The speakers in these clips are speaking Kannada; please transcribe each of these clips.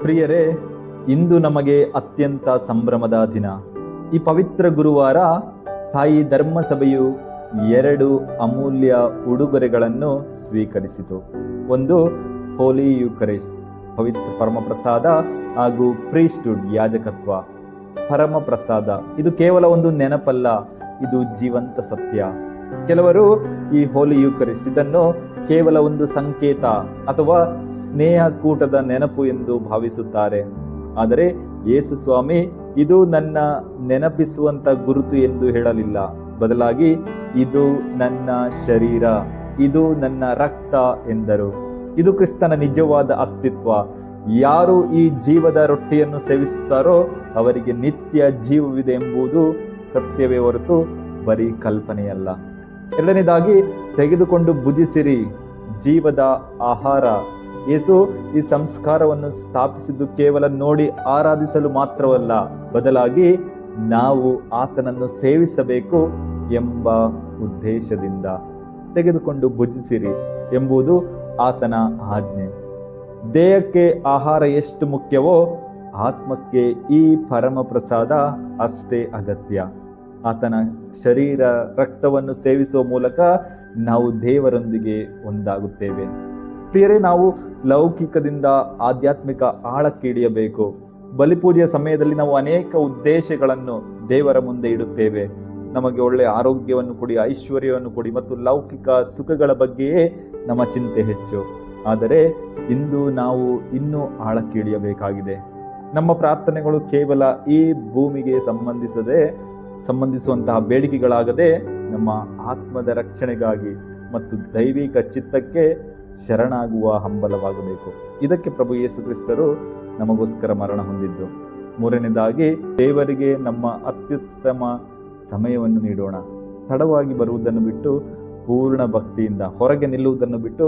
ಪ್ರಿಯರೇ, ಇಂದು ನಮಗೆ ಅತ್ಯಂತ ಸಂಭ್ರಮದ ದಿನ. ಈ ಪವಿತ್ರ ಗುರುವಾರ ತಾಯಿ ಧರ್ಮಸಭೆಯು 2 ಅಮೂಲ್ಯ ಉಡುಗೊರೆಗಳನ್ನು ಸ್ವೀಕರಿಸಿತು. ಒಂದು ಹೋಲಿ ಯೂಕರಿಸ್ಟ್, ಪವಿತ್ರ ಪರಮಪ್ರಸಾದ, ಹಾಗೂ ಪ್ರೀಸ್ಟ್ಹುಡ್, ಯಾಜಕತ್ವ. ಪರಮಪ್ರಸಾದ ಇದು ಕೇವಲ ಒಂದು ನೆನಪಲ್ಲ, ಇದು ಜೀವಂತ ಸತ್ಯ. ಕೆಲವರು ಈ ಹೋಲಿ ಯೂಕರಿಸ್ಟ್ ಇದನ್ನು ಕೇವಲ ಒಂದು ಸಂಕೇತ ಅಥವಾ ಸ್ನೇಹಕೂಟದ ನೆನಪು ಎಂದು ಭಾವಿಸುತ್ತಾರೆ. ಆದರೆ ಯೇಸು ಸ್ವಾಮಿ ಇದು ನನ್ನ ನೆನಪಿಸುವಂತ ಗುರುತು ಎಂದು ಹೇಳಲಿಲ್ಲ. ಬದಲಾಗಿ ಇದು ನನ್ನ ಶರೀರ, ಇದು ನನ್ನ ರಕ್ತ ಎಂದರು. ಇದು ಕ್ರಿಸ್ತನ ನಿಜವಾದ ಅಸ್ತಿತ್ವ. ಯಾರು ಈ ಜೀವದ ರೊಟ್ಟಿಯನ್ನು ಸೇವಿಸುತ್ತಾರೋ ಅವರಿಗೆ ನಿತ್ಯ ಜೀವವಿದೆ ಎಂಬುದು ಸತ್ಯವೇ ಹೊರತು ಬರೀ ಕಲ್ಪನೆಯಲ್ಲ. ಎರಡನೇದಾಗಿ, ತೆಗೆದುಕೊಂಡು ಭುಜಿಸಿರಿ, ಜೀವದ ಆಹಾರ. ಯೇಸು ಈ ಸಂಸ್ಕಾರವನ್ನು ಸ್ಥಾಪಿಸಿದ್ದು ಕೇವಲ ನೋಡಿ ಆರಾಧಿಸಲು ಮಾತ್ರವಲ್ಲ, ಬದಲಾಗಿ ನಾವು ಆತನನ್ನು ಸೇವಿಸಬೇಕು ಎಂಬ ಉದ್ದೇಶದಿಂದ. ತೆಗೆದುಕೊಂಡು ಭುಜಿಸಿರಿ ಎಂಬುದು ಆತನ ಆಜ್ಞೆ. ದೇಹಕ್ಕೆ ಆಹಾರ ಎಷ್ಟು ಮುಖ್ಯವೋ ಆತ್ಮಕ್ಕೆ ಈ ಪರಮ ಪ್ರಸಾದ ಅಷ್ಟೇ ಅಗತ್ಯ. ಆತನ ಶರೀರ ರಕ್ತವನ್ನು ಸೇವಿಸುವ ಮೂಲಕ ನಾವು ದೇವರೊಂದಿಗೆ ಒಂದಾಗುತ್ತೇವೆ. ಪ್ರಿಯರೇ, ನಾವು ಲೌಕಿಕದಿಂದ ಆಧ್ಯಾತ್ಮಿಕ ಆಳಕ್ಕೆ ಇಳಿಯಬೇಕು. ಬಲಿಪೂಜೆಯ ಸಮಯದಲ್ಲಿ ನಾವು ಅನೇಕ ಉದ್ದೇಶಗಳನ್ನು ದೇವರ ಮುಂದೆ ಇಡುತ್ತೇವೆ. ನಮಗೆ ಒಳ್ಳೆಯ ಆರೋಗ್ಯವನ್ನು ಕೊಡಿ, ಐಶ್ವರ್ಯವನ್ನು ಕೊಡಿ ಮತ್ತು ಲೌಕಿಕ ಸುಖಗಳ ಬಗ್ಗೆಯೇ ನಮ್ಮ ಚಿಂತೆ ಹೆಚ್ಚು. ಆದರೆ ಇಂದು ನಾವು ಇನ್ನೂ ಆಳಕ್ಕೆ ಇಳಿಯಬೇಕಾಗಿದೆ. ನಮ್ಮ ಪ್ರಾರ್ಥನೆಗಳು ಕೇವಲ ಈ ಭೂಮಿಗೆ ಸಂಬಂಧಿಸುವಂತಹ ಬೇಡಿಕೆಗಳಾಗದೆ ನಮ್ಮ ಆತ್ಮದ ರಕ್ಷಣೆಗಾಗಿ ಮತ್ತು ದೈವಿಕ ಚಿತ್ತಕ್ಕೆ ಶರಣಾಗುವ ಹಂಬಲವಾಗಬೇಕು. ಇದಕ್ಕೆ ಪ್ರಭು ಯೇಸು ಕ್ರಿಸ್ತರು ನಮಗೋಸ್ಕರ ಮರಣ ಹೊಂದಿದ್ದು. ಮೂರನೇದಾಗಿ, ದೇವರಿಗೆ ನಮ್ಮ ಅತ್ಯುತ್ತಮ ಸಮಯವನ್ನು ನೀಡೋಣ. ತಡವಾಗಿ ಬರುವುದನ್ನು ಬಿಟ್ಟು ಪೂರ್ಣ ಭಕ್ತಿಯಿಂದ, ಹೊರಗೆ ನಿಲ್ಲುವುದನ್ನು ಬಿಟ್ಟು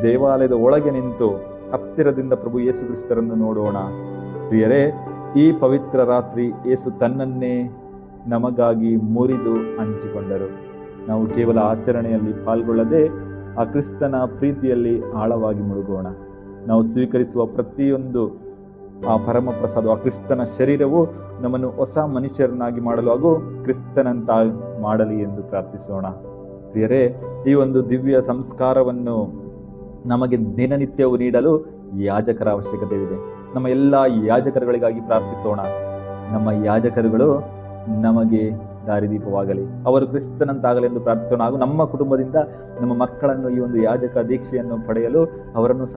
ದೇವಾಲಯದ ಒಳಗೆ ನಿಂತು ಹತ್ತಿರದಿಂದ ಪ್ರಭು ಯೇಸು ಕ್ರಿಸ್ತರನ್ನು ನೋಡೋಣ. ಪ್ರಿಯರೇ, ಈ ಪವಿತ್ರ ರಾತ್ರಿ ಯೇಸು ತನ್ನನ್ನೇ ನಮಗಾಗಿ ಮುರಿದು ಹಂಚಿಕೊಂಡರು. ನಾವು ಕೇವಲ ಆಚರಣೆಯಲ್ಲಿ ಪಾಲ್ಗೊಳ್ಳದೆ ಆ ಕ್ರಿಸ್ತನ ಪ್ರೀತಿಯಲ್ಲಿ ಆಳವಾಗಿ ಮುಳುಗೋಣ. ನಾವು ಸ್ವೀಕರಿಸುವ ಪ್ರತಿಯೊಂದು ಆ ಪರಮ ಪ್ರಸಾದ, ಆ ಕ್ರಿಸ್ತನ ಶರೀರವು ನಮ್ಮನ್ನು ಹೊಸ ಮನುಷ್ಯರನ್ನಾಗಿ ಮಾಡಲು ಹಾಗೂ ಕ್ರಿಸ್ತನಂತ ಮಾಡಲಿ ಎಂದು ಪ್ರಾರ್ಥಿಸೋಣ. ಪ್ರಿಯರೇ, ಈ ಒಂದು ದಿವ್ಯ ಸಂಸ್ಕಾರವನ್ನು ನಮಗೆ ದಿನನಿತ್ಯವೂ ನೀಡಲು ಯಾಜಕರ ಅವಶ್ಯಕತೆಯಿದೆ. ನಮ್ಮ ಎಲ್ಲ ಯಾಜಕರುಗಳಿಗಾಗಿ ಪ್ರಾರ್ಥಿಸೋಣ. ನಮ್ಮ ಯಾಜಕರುಗಳು ನಮಗೆ ದಾರಿದೀಪವಾಗಲಿ, ಅವರು ಕ್ರಿಸ್ತನಂತಾಗಲಿ ಎಂದು ಪ್ರಾರ್ಥಿಸೋಣ. ಹಾಗೂ ನಮ್ಮ ಕುಟುಂಬದಿಂದ ನಮ್ಮ ಮಕ್ಕಳನ್ನು ಈ ಒಂದು ಯಾಜಕ ದೀಕ್ಷೆಯನ್ನು ಪಡೆಯಲು ಅವರನ್ನು